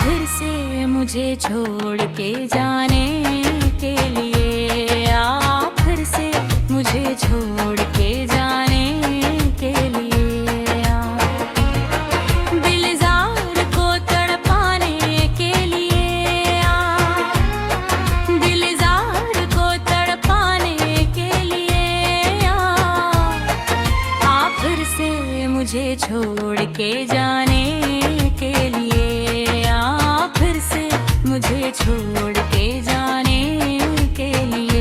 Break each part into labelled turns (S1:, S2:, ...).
S1: फिर से मुझे छोड़ के जाने के लिए, आ फिर से मुझे छोड़ के जाने के लिए, आ दिलजार को तड़पाने के लिए, आ दिलजार को तड़पाने के लिए, आ फिर से मुझे छोड़ के जाने के लिए, आ फिर से मुझे छोड़ के जाने के लिए,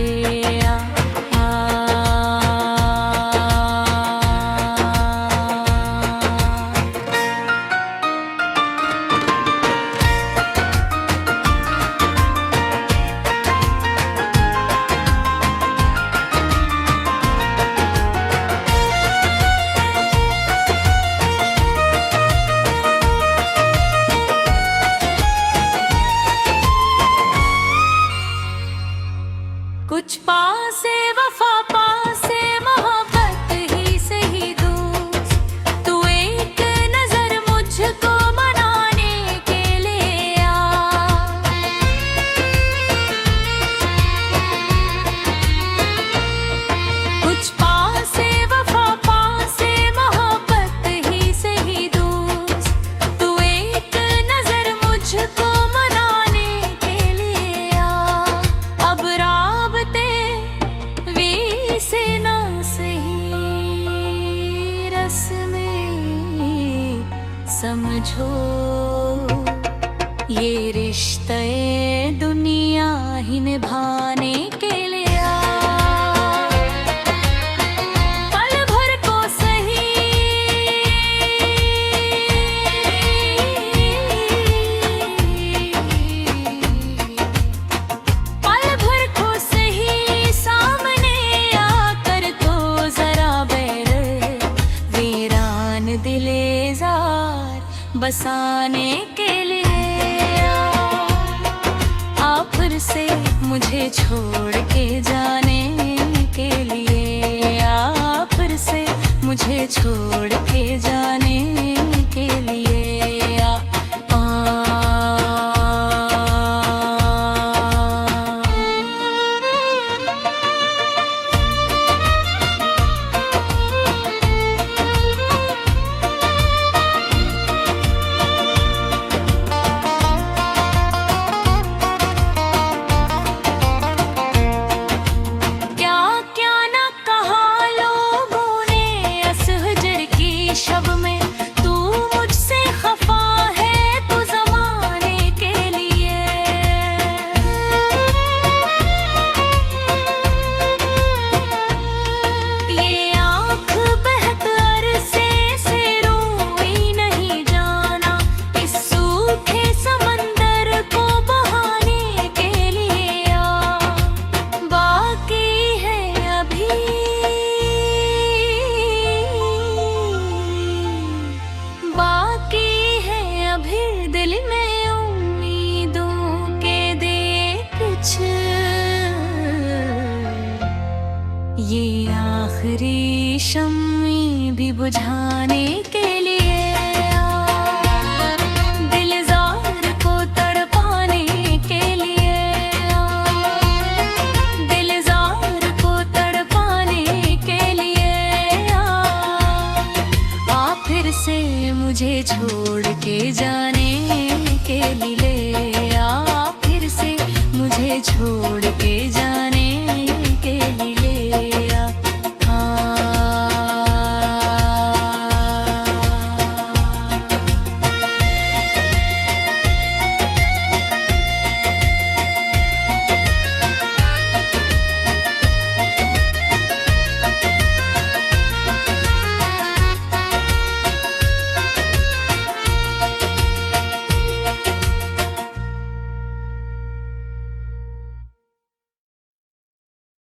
S1: कुछ पास है वफा, पास है मोहब्बत ही सही दोस्त, तू एक नजर मुझको मनाने के लिए आ। कुछ पास है वफा, पास है मोहब्बत ही सही दोस्त, तू एक नजर मुझको मनाने के लिए आ। अब से ना सही रस्में समझो, ये रिश्ते दुनिया ही निभाने के लिए आ। पल भर को सही पल भर को सही सामने दिलेजार बसाने के लिए आ फिर से मुझे छोड़ के जाने के लिए, आ फिर से मुझे छोड़ के जाने के लिए, आ शब में तू मुझसे खफा है, तू ज़माने के लिए। ये आँख बहत अरसे से रोई नहीं जाना, इस सूखे समंदर को बहाने के लिए आ। बाकी है अभी बाकी है अभी दिल में उम्मीदों के दे कुछ, ये आखिरी शम्मी भी बुझाने